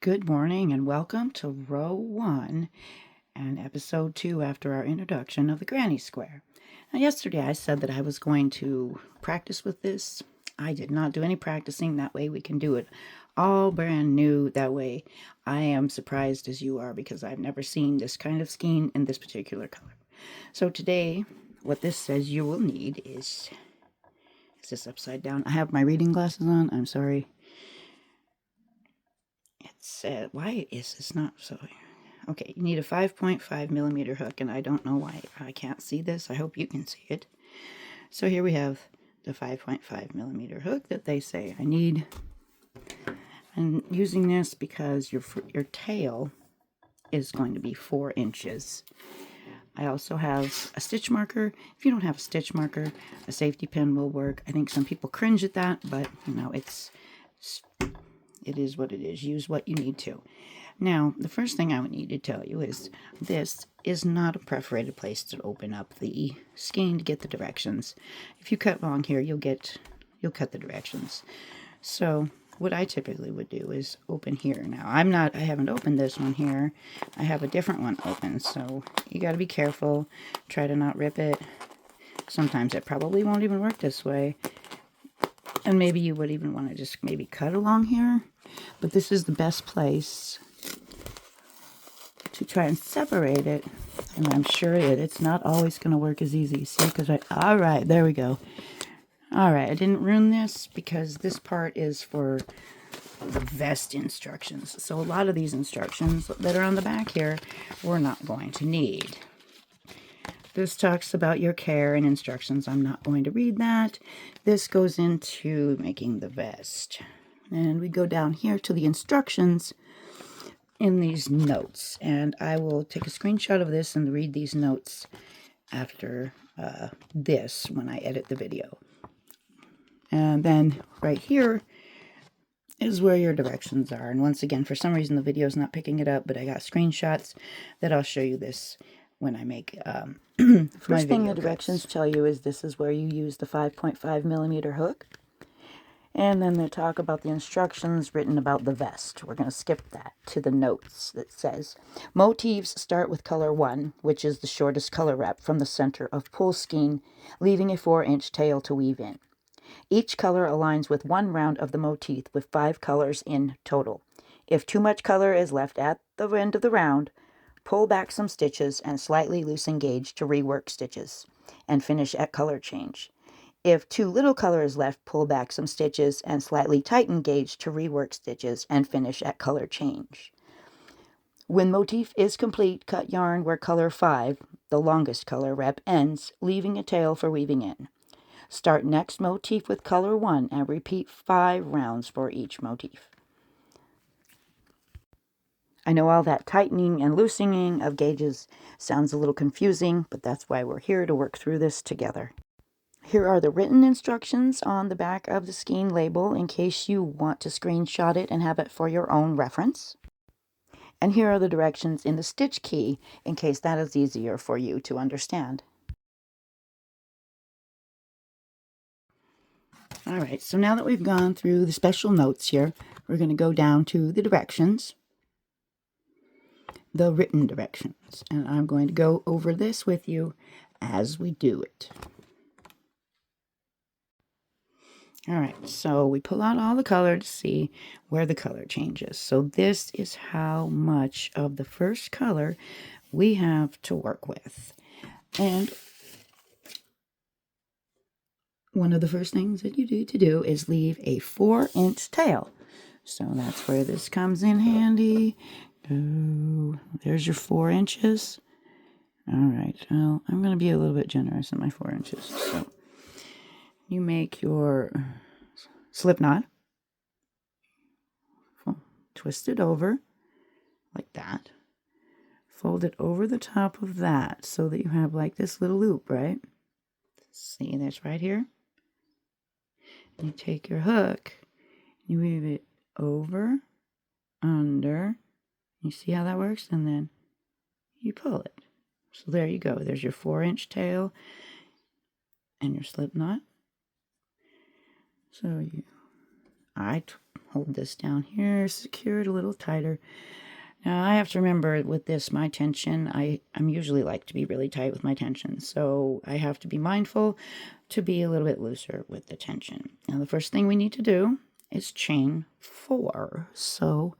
Good morning and welcome to row 1 and episode 2 after our introduction of the granny square. Now yesterday I said that I was going to practice with this. I did not do any practicing. That way we can do it all brand new. That way I am surprised as you are because I've never seen this kind of skein in this particular color. So today what this says you will need is this upside down? I have my reading glasses on. I'm sorry. It said, why is this not so? Okay, you need a 5.5 millimeter hook, and I don't know why I can't see this. I hope you can see it. So here we have the 5.5 millimeter hook that they say I need. I'm using this because your tail is going to be 4 inches. I also have a stitch marker. If you don't have a stitch marker, a safety pin will work. I think some people cringe at that, but you know, it is what it is. Use what you need to. Now, the first thing I would need to tell you is this is not a perforated place to open up the skein to get the directions. If you cut along here, you'll cut the directions. So what I typically would do is open here. Now, I haven't opened this one here. I have a different one open, so you got to be careful. Try to not rip it. Sometimes it probably won't even work this way. And maybe you would even want to just maybe cut along here. But this is the best place to try and separate it. And I'm sure it's not always going to work as easy. See, all right, there we go. All right, I didn't ruin this because this part is for the vest instructions. So a lot of these instructions that are on the back here, we're not going to need. This talks about your care and instructions. I'm not going to read that. This goes into making the vest. And we go down here to the instructions in these notes. And I will take a screenshot of this and read these notes after this when I edit the video. And then right here is where your directions are. And once again, for some reason the video is not picking it up, but I got screenshots that I'll show you this when I make first thing the directions tell you is this is where you use the 5.5 millimeter hook. And then they talk about the instructions written about the vest. We're going to skip that to the notes that says, motifs start with color 1, which is the shortest color rep from the center of pull skein, leaving a 4-inch tail to weave in. Each color aligns with one round of the motif with 5 colors in total. If too much color is left at the end of the round, pull back some stitches and slightly loosen gauge to rework stitches and finish at color change. If too little color is left, pull back some stitches and slightly tighten gauge to rework stitches and finish at color change. When motif is complete, cut yarn where color 5, the longest color rep, ends, leaving a tail for weaving in. Start next motif with color 1 and repeat 5 rounds for each motif. I know all that tightening and loosening of gauges sounds a little confusing, but that's why we're here to work through this together. Here are the written instructions on the back of the skein label in case you want to screenshot it and have it for your own reference. And here are the directions in the stitch key in case that is easier for you to understand. All right, so now that we've gone through the special notes here, we're going to go down to the directions, the written directions, and I'm going to go over this with you as we do it. All right, so we pull out all the color to see where the color changes. So this is how much of the first color we have to work with. And one of the first things that you need to do is leave a 4-inch tail. So that's where this comes in handy. Oh, there's your 4 inches. All right, well, I'm going to be a little bit generous in my 4 inches. So you make your slip knot, twist it over like that, fold it over the top of that so that you have like this little loop, right? See this right here? You take your hook, you weave it over, under, you see how that works? And then you pull it. So there you go. There's your 4-inch tail and your slip knot. So I hold this down here, secure it a little tighter. Now I have to remember with this, my tension, I'm usually like to be really tight with my tension, so I have to be mindful to be a little bit looser with the tension. Now the first thing we need to do is chain 4. So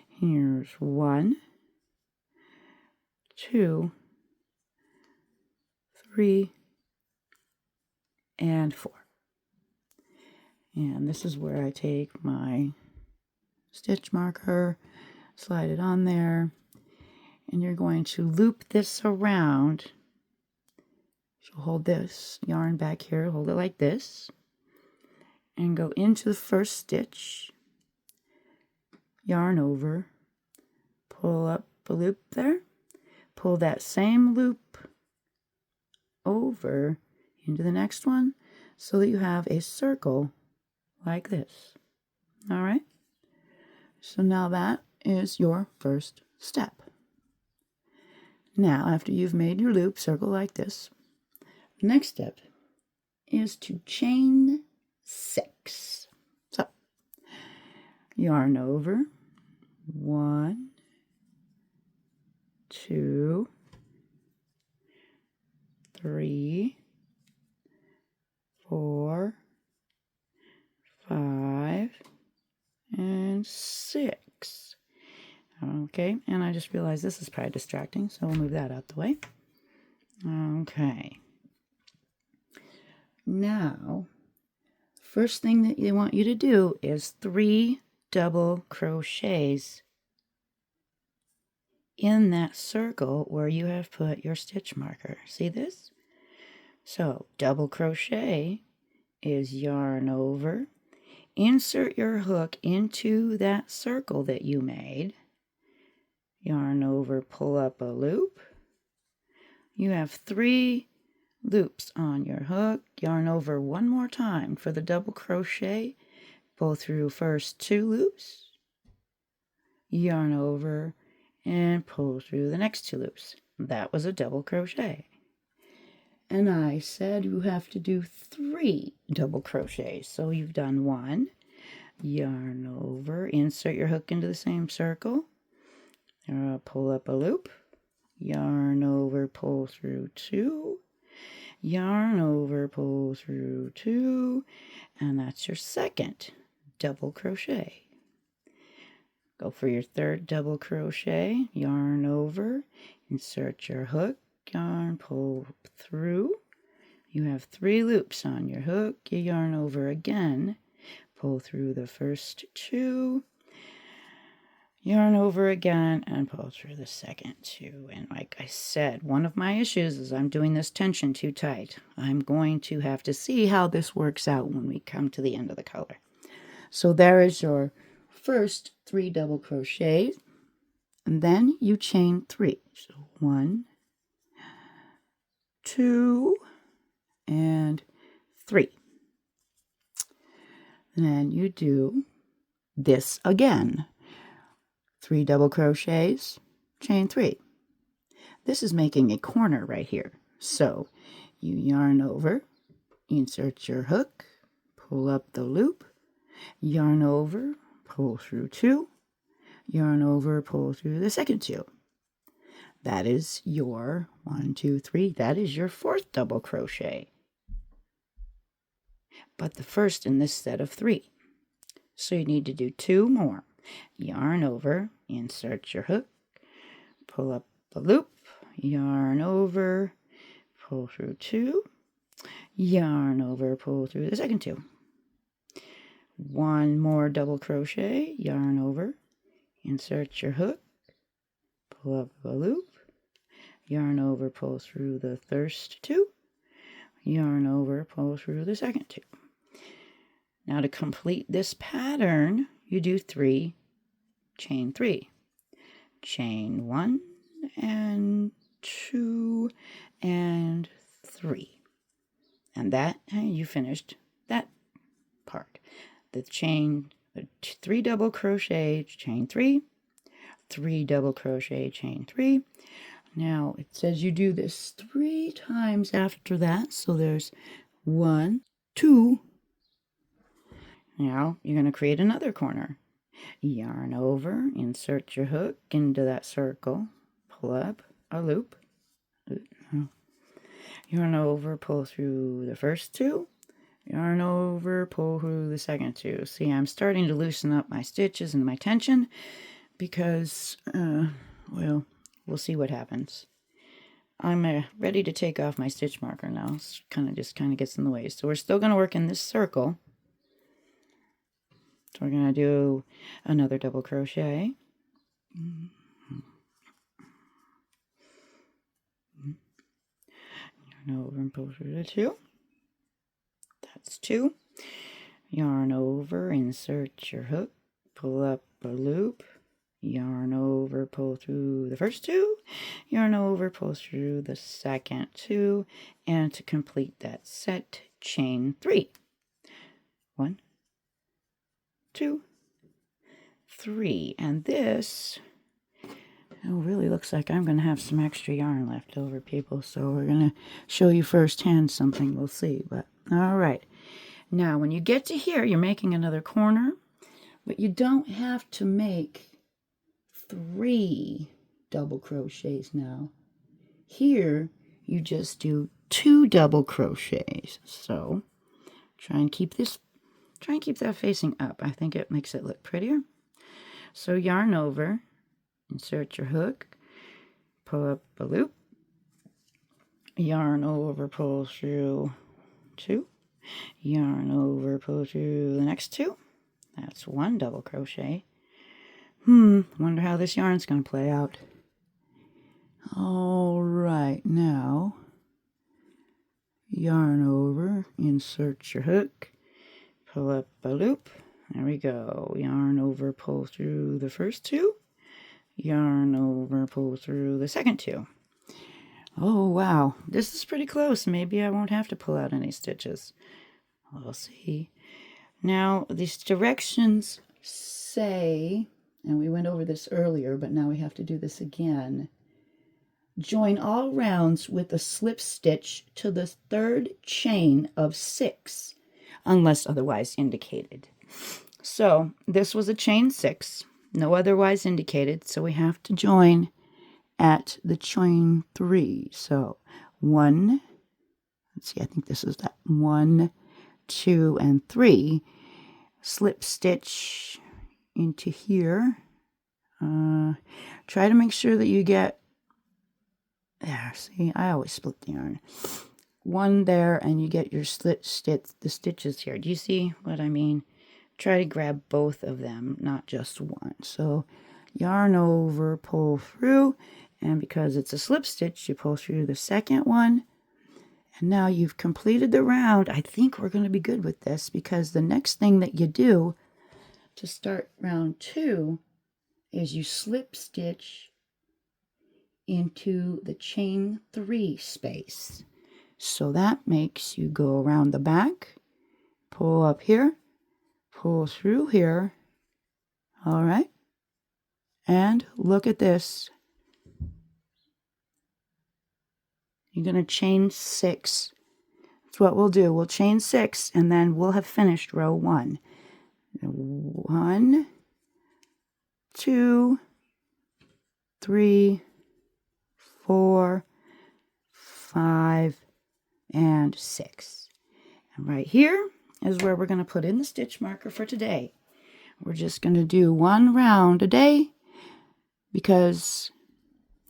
here's 1, 2, 3, and 4. And this is where I take my stitch marker, slide it on there, and you're going to loop this around. So hold this yarn back here, hold it like this, and go into the first stitch, yarn over, pull up a loop there, pull that same loop over into the next one so that you have a circle like this. All right, so now that is your first step. Now after you've made your loop circle like this, the next step is to chain 6. So yarn over, 1, 2, 3, 4, 5, and 6. Okay, and I just realized this is probably distracting, so we'll move that out the way. Okay. Now, first thing that they want you to do is 3 double crochets in that circle where you have put your stitch marker. See this? So, double crochet is yarn over, insert your hook into that circle that you made, yarn over, pull up a loop. You have 3 loops on your hook, yarn over one more time for the double crochet, pull through first 2 loops, yarn over, and pull through the next 2 loops. That was a double crochet. And I said you have to do 3 double crochets. So you've done 1, yarn over, insert your hook into the same circle, pull up a loop, yarn over, pull through 2, yarn over, pull through 2, and that's your second double crochet. Go for your third double crochet, yarn over, insert your hook, yarn, pull through. You have 3 loops on your hook, you yarn over again, pull through the first 2, yarn over again, and pull through the second 2. And like I said, one of my issues is I'm doing this tension too tight. I'm going to have to see how this works out when we come to the end of the color. So there is your first 3 double crochets, and then you chain 3. So 1, 2, and 3. And then you do this again. 3 double crochets, chain 3. This is making a corner right here. So you yarn over, insert your hook, pull up the loop, yarn over, pull through 2, yarn over, pull through the second 2. That is your 1, 2, 3. That is your 4th double crochet. But the first in this set of 3. So you need to do 2 more. Yarn over, insert your hook, pull up the loop, yarn over, pull through 2, yarn over, pull through the second 2. 1 more double crochet, yarn over, insert your hook, pull up the loop, yarn over, pull through the first 2, yarn over, pull through the second 2. Now to complete this pattern, you do 3, chain 3. Chain 1 and 2 and 3. And that, you finished that part. The chain, 3 double crochet, chain 3, 3 double crochet, chain 3. Now it says you do this 3 times after that. So there's 1, 2, Now you're going to create another corner. Yarn over, insert your hook into that circle, pull up a loop, yarn over, pull through the first two, yarn over, pull through the second two. See, I'm starting to loosen up my stitches and my tension because, well, we'll see what happens. I'm ready to take off my stitch marker now. It's kind of gets in the way. So we're still going to work in this circle. So we're going to do another double crochet. Yarn over and pull through the two. That's two. Yarn over, insert your hook, pull up a loop, yarn over, pull through the first two, yarn over, pull through the second two, and to complete that set, chain 3. 1, 2, 3, and this really looks like I'm going to have some extra yarn left over, people, so we're going to show you firsthand something. We'll see, but all right. Now, when you get to here, you're making another corner, but you don't have to make 3 double crochets now. Here, you just do 2 double crochets. So, try and keep that facing up. I think it makes it look prettier. So, yarn over, insert your hook, pull up a loop, yarn over, pull through 2, yarn over, pull through the next 2. That's 1 double crochet. Wonder how this yarn's going to play out. All right, now yarn over, insert your hook, pull up a loop. There we go. Yarn over, pull through the first 2. Yarn over, pull through the second 2. Oh, wow. This is pretty close. Maybe I won't have to pull out any stitches. We'll see. Now, these directions say, and we went over this earlier, but now we have to do this again. Join all rounds with a slip stitch to the 3rd chain of 6, unless otherwise indicated. So, this was a chain 6, no otherwise indicated, so we have to join at the chain 3. So, 1, let's see, I think this is that 1, 2, and 3. Slip stitch into here. Try to make sure that you get there. See, I always split the yarn. 1 there, and you get your the stitches here. Do you see what I mean? Try to grab both of them, not just one. So yarn over, pull through, and because it's a slip stitch, you pull through the second one. And now you've completed the round. I think we're going to be good with this because the next thing that you do to start round 2 is you slip stitch into the chain 3 space. So that makes you go around the back, pull up here, pull through here. All right. And look at this. You're going to chain 6. That's what we'll do. We'll chain 6 and then we'll have finished row 1. 1, 2, 3, 4, 5, and 6. And right here is where we're going to put in the stitch marker for today. We're just going to do 1 round a day because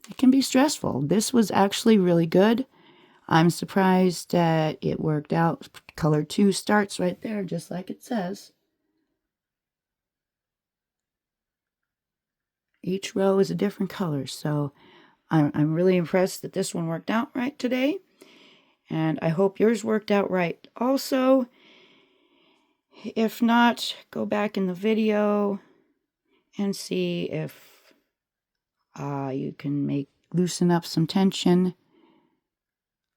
it can be stressful. This was actually really good. I'm surprised that it worked out. Color 2 starts right there, just like it says. Each row is a different color, so I'm really impressed that this one worked out right today. And I hope yours worked out right also. If not, go back in the video and see if you can loosen up some tension.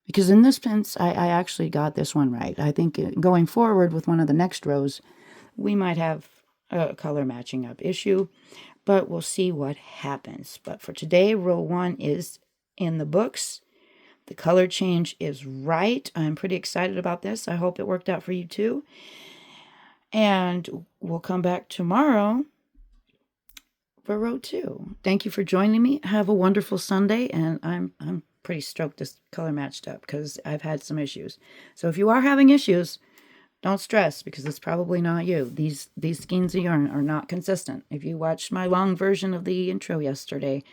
Because in this pinch, I actually got this one right. I think going forward with one of the next rows, we might have a color matching up issue. But we'll see what happens. But for today, row 1 is in the books. The color change is right. I'm pretty excited about this. I hope it worked out for you too. And we'll come back tomorrow for row 2. Thank you for joining me. Have a wonderful Sunday, and I'm pretty stoked this color matched up because I've had some issues. So if you are having issues, don't stress because it's probably not you. These skeins of yarn are not consistent. If you watched my long version of the intro yesterday,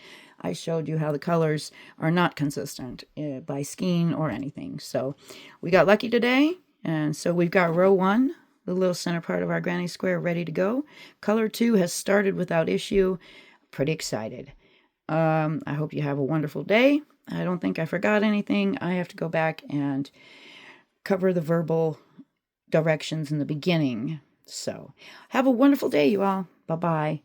I showed you how the colors are not consistent by skein or anything. So we got lucky today, and so we've got row 1, the little center part of our granny square, ready to go. Color 2 has started without issue. Pretty excited. I hope you have a wonderful day. I don't think I forgot anything. I have to go back and cover the verbal directions in the beginning. So have a wonderful day, you all. Bye-bye.